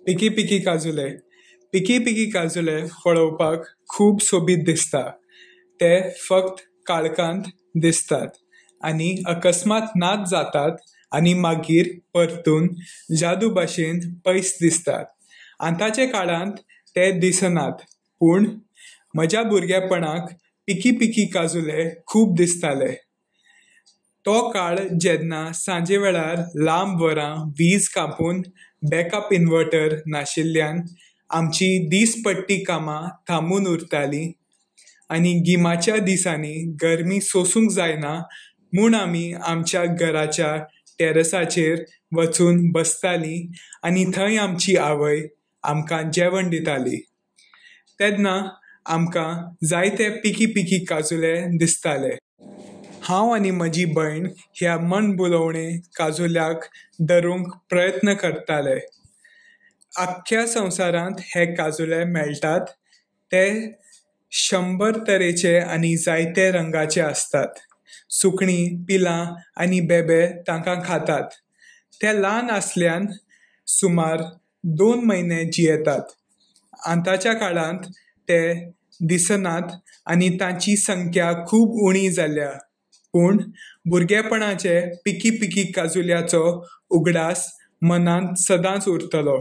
पिकी पिकी काजुले पिकी पिकी काजुले पळोवपाक खूब सोबीत दिसता. ते फक्त काळखांत दिसतात आनी अकस्मात नाच जातात आनी मागीर परतून जादू भाशेन पयस दिसतात. आतांचे काळांत ते दिसनात, पूण म्हज्या भुरगेपणाक पिकी पिकी काजुले खूब दिसताले. तो काळ जेन्ना सांजे वेळार लांब वरां वीज कापून बॅकअप इन्वर्टर नाशिल्ल्यान आमची दिसपट्टी कामां थांबून उरतालीं आनी गिमाच्या दिसांनी गरमी सोसूंक जायना म्हूण आमी आमच्या घराच्या टॅरसाचेर वचून बसतालीं आनी थंय आमची आवय आमकां जेवण दिताली. तेन्ना आमकां जायते पिकी पिकी काजुले दिसताले. हांव आनी म्हजी भयण ह्या मनभुलोवणे काजुल्याक धरूंक प्रयत्न करताले. आख्ख्या संवसारांत हे काजुले मेळटात. ते 100 तरेचे आनी जायते रंगाचे असतात. सुकणीं, पिलां आनी बेबे तांकां खातात. ते ल्हान आसल्यान सुमार 2 म्हयने जियेतात. आतांच्या काळांत ते दिसनात आनी तांची संख्या खूब उणी जाल्या, पूण भुरगेपणाचे पिकी पिकी काजुल्याचो उगडास मनांत सदांच उरतलो.